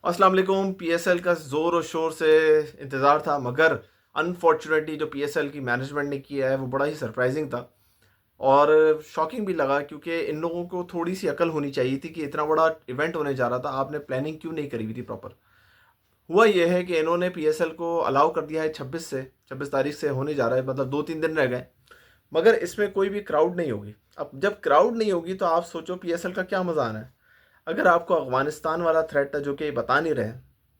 अस्सलाम वालेकुम। पीएसएल का ज़ोर और शोर से इंतज़ार था, मगर अनफॉर्चुनेटली जो पीएसएल की मैनेजमेंट ने किया है वो बड़ा ही सरप्राइजिंग था और शॉकिंग भी लगा, क्योंकि इन लोगों को थोड़ी सी अकल होनी चाहिए थी कि इतना बड़ा इवेंट होने जा रहा था, आपने प्लानिंग क्यों नहीं करी हुई थी प्रॉपर। हुआ यह है कि इन्होंने पीएसएल को अलाउ कर दिया है 26 तारीख से होने जा रहा है, मतलब 2-3 दिन रह गए, मगर इसमें कोई भी क्राउड नहीं होगी। अब जब क्राउड नहीं होगी तो आप सोचो पीएसएल का क्या मज़ा आना है। अगर आपको अफ़गानिस्तान वाला थ्रेट है, जो कि बता नहीं रहे,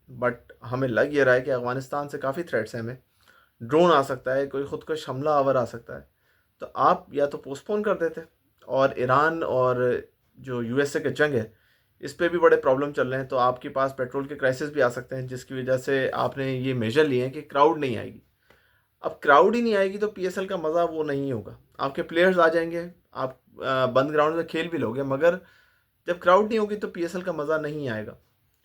बट हमें लग ये रहा है कि अफ़गानिस्तान से काफ़ी थ्रेट्स हैं हमें, ड्रोन आ सकता है, कोई ख़ुदकुश हमला आवर आ सकता है, तो आप या तो पोस्टपोन कर देते। और ईरान और जो यूएसए का जंग है, इस पे भी बड़े प्रॉब्लम चल रहे हैं, तो आपके पास पेट्रोल के क्राइसिस भी आ सकते हैं, जिसकी वजह से आपने ये मेजर लिए हैं कि क्राउड नहीं आएगी। अब क्राउड ही नहीं आएगी तो पीएसएल का मज़ा वो नहीं होगा। आपके प्लेयर्स आ जाएंगे, आप बंद ग्राउंड में खेल भी लोगे, मगर जब क्राउड नहीं होगी तो पीएसएल का मज़ा नहीं आएगा।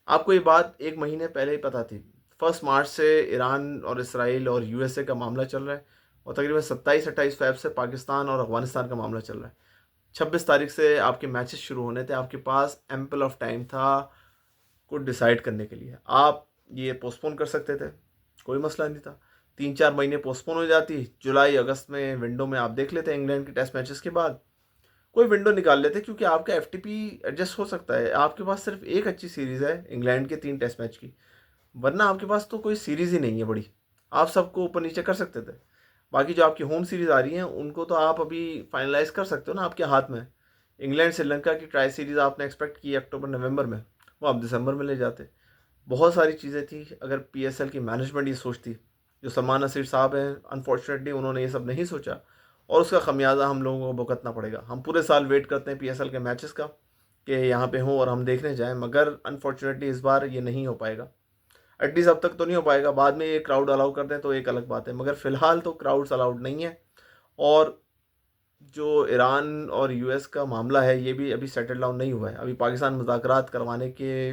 आपको ये बात 1 महीने पहले ही पता थी। 1 मार्च से ईरान और इसराइल और यूएसए का मामला चल रहा है, और तकरीबन 27-28 फ़ेब से पाकिस्तान और अफ़गानिस्तान का मामला चल रहा है। 26 तारीख से आपके मैचेस शुरू होने थे, आपके पास एम्पल ऑफ टाइम था कुछ डिसाइड करने के लिए। आप ये पोस्टपोन कर सकते थे, कोई मसला नहीं था। 3-4 महीने पोस्टपोन हो जाती, जुलाई अगस्त में विंडो में आप देख लेते इंग्लैंड के टेस्ट मैचेस के बाद, कोई विंडो निकाल लेते, क्योंकि आपका एफटीपी एडजस्ट हो सकता है। आपके पास सिर्फ एक अच्छी सीरीज़ है इंग्लैंड के 3 टेस्ट मैच की, वरना आपके पास तो कोई सीरीज़ ही नहीं है बड़ी। आप सबको ऊपर नीचे कर सकते थे। बाकी जो आपकी होम सीरीज़ आ रही हैं उनको तो आप अभी फाइनलाइज कर सकते हो ना, आपके हाथ में है। इंग्लैंड श्रीलंका की ट्राई सीरीज़ आपने एक्सपेक्ट की अक्टूबर नवंबर में, वो आप दिसंबर में ले जाते। बहुत सारी चीज़ें थी। अगर पीएसएल की मैनेजमेंट ये सोचती, जो सलमान नसीर साहब हैं, अनफॉर्चुनेटली उन्होंने ये सब नहीं सोचा, और उसका खमियाजा हम लोगों को भुगतना पड़ेगा। हम पूरे साल वेट करते हैं पीएसएल के मैचेस का कि यहाँ पे हों और हम देखने जाएं, मगर अनफॉर्चुनेटली इस बार ये नहीं हो पाएगा। एटलीस्ट अब तक तो नहीं हो पाएगा, बाद में ये क्राउड अलाउ कर दें तो एक अलग बात है, मगर फ़िलहाल तो क्राउड्स अलाउड नहीं है। और जो ईरान और यूएस का मामला है, ये भी अभी सेटल डाउन नहीं हुआ है। अभी पाकिस्तान मुज़ाकरात करवाने के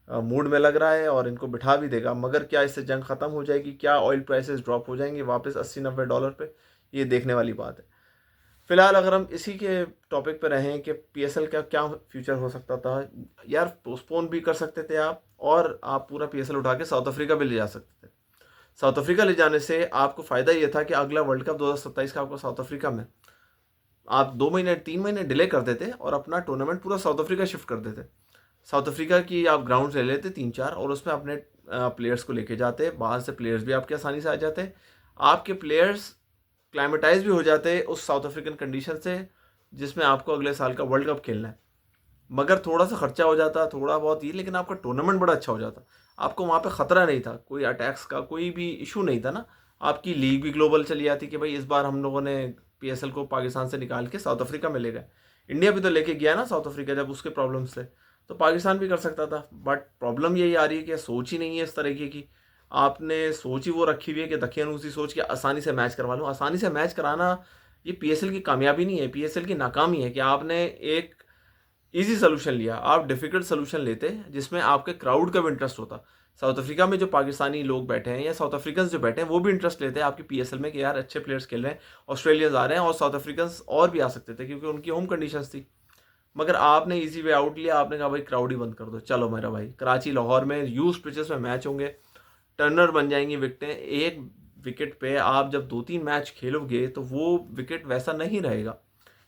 मूड में लग रहा है और इनको बिठा भी देगा, मगर क्या इससे जंग ख़त्म हो जाएगी? क्या ऑयल प्राइसेस ड्रॉप हो जाएंगे वापस 80-90 डॉलर पे? ये देखने वाली बात है। फिलहाल अगर हम इसी के टॉपिक पे रहें कि पीएसएल का क्या फ्यूचर हो सकता था, यार पोस्टपोन भी कर सकते थे आप, और आप पूरा पीएसएल उठा के साउथ अफ्रीका भी ले जा सकते थे। साउथ अफ्रीका ले जाने से आपको फ़ायदा ये था कि अगला वर्ल्ड कप 2027 का आपको साउथ अफ्रीका में, आप 2 महीने 3 महीने डिले कर देते और अपना टूर्नामेंट पूरा साउथ अफ्रीका शिफ्ट कर देते। साउथ अफ्रीका की आप ग्राउंड ले लेते 3-4, और उसमें अपने प्लेयर्स को लेके जाते, बाहर से प्लेयर्स भी आपके आसानी से आ जाते, आपके प्लेयर्स क्लाइमेटाइज भी हो जाते उस साउथ अफ्रीकन कंडीशन से जिसमें आपको अगले साल का वर्ल्ड कप खेलना है। मगर थोड़ा सा खर्चा हो जाता, थोड़ा बहुत ये, लेकिन आपका टूर्नामेंट बड़ा अच्छा हो जाता। आपको वहाँ पे ख़तरा नहीं था, कोई अटैक्स का कोई भी इशू नहीं था ना। आपकी लीग भी ग्लोबल चली जाती कि भाई इस बार हम लोगों ने पीएसएल को पाकिस्तान से निकाल के साउथ अफ्रीका में ले गए। इंडिया भी तो लेके गया ना साउथ अफ्रीका, जब उसके प्रॉब्लम्स थे, तो पाकिस्तान भी कर सकता था। बट प्रॉब्लम यही आ रही है कि सोच ही नहीं है इस तरीके की। आपने सोच ही वो रखी हुई है कि दकियानूसी सोच के आसानी से मैच करवा लूँ। आसानी से मैच कराना ये पीएसएल की कामयाबी नहीं है, पीएसएल की नाकामी है कि आपने एक इजी सोल्यूशन लिया। आप डिफ़िकल्ट सोल्यूशन लेते जिसमें आपके क्राउड का भी इंटरेस्ट होता। साउथ अफ्रीका में जो पाकिस्तानी लोग बैठे हैं या साउथ अफ्रीकन्स जो बैठे हैं, वो भी इंटरेस्ट लेते हैं आपकी पीएसएल में कि यार अच्छे प्लेयर्स खेल रहे हैं, ऑस्ट्रेलियंस आ रहे हैं, और साउथ अफ्रीकन्स और भी आ सकते थे क्योंकि उनकी होम कंडीशंस थी। मगर आपने इजी वे आउट लिया, आपने कहा भाई क्राउड ही बंद कर दो। चलो मेरा भाई, कराची लाहौर में यूज पिचेस में मैच होंगे, टर्नर बन जाएंगी विकेटें। एक विकेट पे आप जब 2-3 मैच खेलोगे तो वो विकेट वैसा नहीं रहेगा।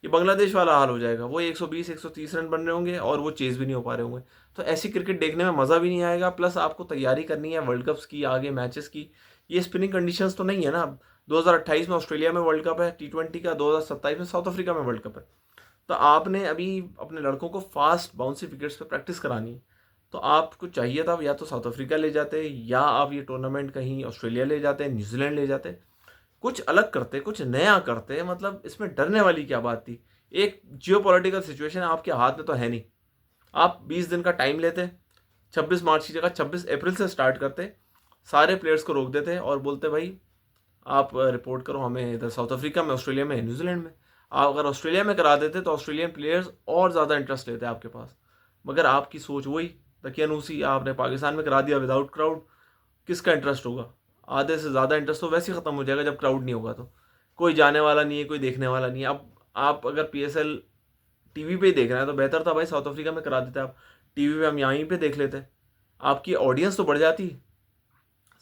ये बांग्लादेश वाला हाल हो जाएगा, वो 120-130 रन बन रहे होंगे और वो चेज भी नहीं हो पा रहे होंगे। तो ऐसी क्रिकेट देखने में मज़ा भी नहीं आएगा, प्लस आपको तैयारी करनी है वर्ल्ड कप्स की, आगे मैचेस की। ये स्पिनिंग कंडीशंस तो नहीं है ना। 2028 में ऑस्ट्रेलिया में वर्ल्ड कप है टी20 का, 2027 में साउथ अफ्रीका में वर्ल्ड कप है। तो आपने अभी अपने लड़कों को फास्ट बाउंसी विकेट्स पे प्रैक्टिस करानी है। तो आपको चाहिए था या तो साउथ अफ्रीका ले जाते, या आप ये टूर्नामेंट कहीं ऑस्ट्रेलिया ले जाते, न्यूजीलैंड ले जाते, कुछ अलग करते, कुछ नया करते। मतलब इसमें डरने वाली क्या बात थी? एक जियोपॉलिटिकल सिचुएशन आपके हाथ में तो है नहीं। आप 20 दिन का टाइम लेते, 26 मार्च की जगह 26 अप्रैल से स्टार्ट करते, सारे प्लेयर्स को रोक देते और बोलते भाई आप रिपोर्ट करो हमें इधर साउथ अफ्रीका में, ऑस्ट्रेलिया में, न्यूजीलैंड में। आप अगर ऑस्ट्रेलिया में करा देते तो ऑस्ट्रेलियन प्लेयर्स और ज़्यादा इंटरेस्ट लेते आपके पास। मगर आपकी सोच वही दकियानूसी, आपने पाकिस्तान में करा दिया विदाउट क्राउड। किसका इंटरेस्ट होगा? आधे से ज़्यादा इंटरेस्ट तो वैसे ही ख़त्म हो जाएगा जब क्राउड नहीं होगा। तो कोई जाने वाला नहीं है, कोई देखने वाला नहीं है। अब आप अगर पीएसएल टीवी पे ही देख रहे हैं तो बेहतर था भाई साउथ अफ्रीका में करा देते आप, टीवी पे हम यहीं पे देख लेते। आपकी ऑडियंस तो बढ़ जाती।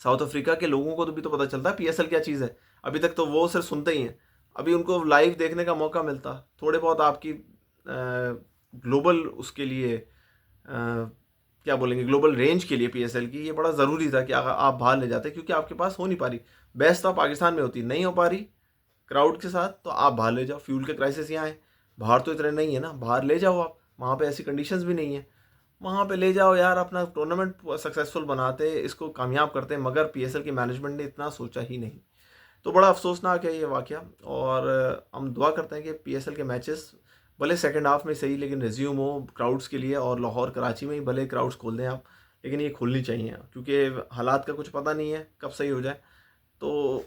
साउथ अफ्रीका के लोगों को तो भी तो पता चलता है पीएसएल क्या चीज़ है। अभी तक तो वो सिर्फ सुनते ही हैं। अभी उनको लाइव देखने का मौका मिलता, थोड़े बहुत आपकी ग्लोबल उसके लिए क्या बोलेंगे, ग्लोबल रेंज के लिए पीएसएल की ये बड़ा ज़रूरी था कि आप बाहर ले जाते, क्योंकि आपके पास हो नहीं पा रही। बेस्ट तो पाकिस्तान में होती, नहीं हो पा रही क्राउड के साथ, तो आप बाहर ले जाओ। फ्यूल के क्राइसिस यहाँ है, बाहर तो इतने नहीं है ना, बाहर ले जाओ आप, वहाँ पे ऐसी कंडीशंस भी नहीं है, वहाँ पे ले जाओ यार, अपना टूर्नामेंट सक्सेसफुल बनाते, इसको कामयाब करते, मगर पीएसएल की मैनेजमेंट ने इतना सोचा ही नहीं। तो बड़ा अफसोसनाक है ये वाक़या। और हम दुआ करते हैं कि पीएसएल के मैचेस भले सेकंड हाफ में सही लेकिन रिज्यूम हो क्राउड्स के लिए, और लाहौर कराची में ही भले क्राउड्स खोल दें आप, लेकिन ये खुलनी चाहिए, क्योंकि हालात का कुछ पता नहीं है कब सही हो जाए। तो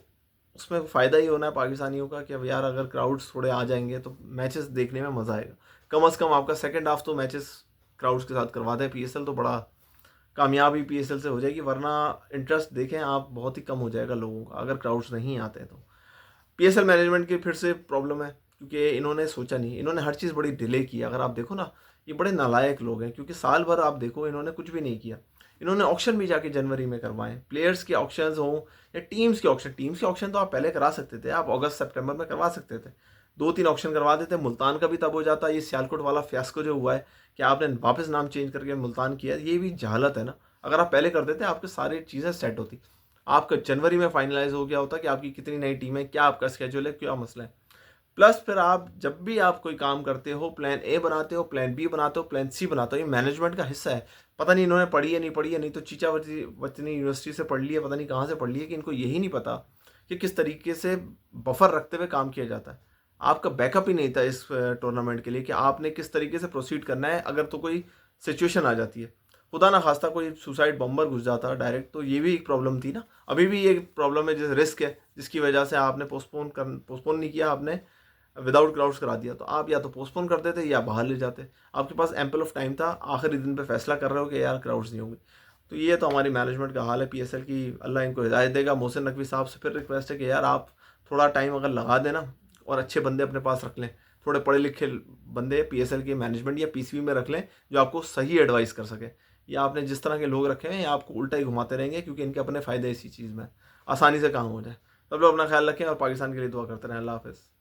उसमें फ़ायदा ही होना है पाकिस्तानियों का कि अब यार अगर क्राउड्स थोड़े आ जाएंगे तो मैचेस देखने में मज़ा आएगा। कम से कम आपका सेकंड हाफ तो मैचेस क्राउड्स के साथ करवा दें पीएसएल, तो बड़ा कामयाबी पीएसएल से हो जाएगी। वरना इंटरेस्ट देखें आप बहुत ही कम हो जाएगा लोगों का अगर क्राउड्स नहीं आते हैं तो। पीएसएल मैनेजमेंट की फिर से प्रॉब्लम है, क्योंकि इन्होंने सोचा नहीं, इन्होंने हर चीज़ बड़ी डिले की। अगर आप देखो ना, ये बड़े नालायक लोग हैं, क्योंकि साल भर आप देखो इन्होंने कुछ भी नहीं किया। इन्होंने ऑक्शन भी जाके जनवरी में करवाएं, प्लेयर्स के ऑक्शंस हों या टीम्स के ऑक्शन। टीम्स के ऑक्शन तो आप पहले करा सकते थे, आप अगस्त सितंबर में करवा सकते थे, 2-3 ऑक्शन करवा देते। मुल्तान का भी तब हो जाता। ये सियालकोट वाला फियास्को जो हुआ है कि आपने वापस नाम चेंज करके मुल्तान किया, ये भी जहालत है ना। अगर आप पहले कर देते आपके सारी चीज़ें सेट होती। आपका जनवरी में फाइनलाइज हो गया होता कि आपकी कितनी नई टीम है, क्या आपका स्केड्यूल है, क्या मसला है। प्लस फिर आप जब भी आप कोई काम करते हो, प्लान ए बनाते हो, प्लान बी बनाते हो, प्लान सी बनाते हो, ये मैनेजमेंट का हिस्सा है। पता नहीं इन्होंने पढ़ी है नहीं पढ़ी है, नहीं तो चीचा वतनी यूनिवर्सिटी से पढ़ ली है, पता नहीं कहाँ से पढ़ ली है, कि इनको यही नहीं पता कि किस तरीके से बफर रखते हुए काम किया जाता है। आपका बैकअप ही नहीं था इस टूर्नामेंट के लिए कि आपने किस तरीके से प्रोसीड करना है अगर तो कोई सिचुएशन आ जाती है। खुदा ना खास्ता कोई सुसाइड बम्बर घुस जाता है डायरेक्ट, तो ये भी एक प्रॉब्लम थी ना। अभी भी ये प्रॉब्लम है, जैसे रिस्क है, जिसकी वजह से आपने पोस्टपोन नहीं किया, आपने विदाउट क्राउड्स करा दिया। तो आप या तो पोस्टपोन कर देते या बाहर ले जाते, आपके पास एम्पल ऑफ टाइम था। आखिरी दिन पे फैसला कर रहे हो कि यार क्राउड्स नहीं होंगे। तो ये तो हमारी मैनेजमेंट का हाल है पीएसएल की, अल्लाह इनको हिदायत देगा। मोहसिन नकवी साहब से फिर रिक्वेस्ट है कि यार आप थोड़ा टाइम अगर लगा देना और अच्छे बंदे अपने पास रख लें, थोड़े पढ़े लिखे बंदे पीएसएल के मैनेजमेंट या पीसीबी में रख लें, जो आपको सही एडवाइस कर सके। या आपने जिस तरह के लोग रखे हैं या आपको उल्टा ही घुमाते रहेंगे, क्योंकि इनके अपने फ़ायदे इसी चीज़ में, आसानी से काम हो जाए। सब लोग अपना ख्याल रखें और पाकिस्तान के लिए दुआ करते रहें। अल्लाह हाफ़िज़।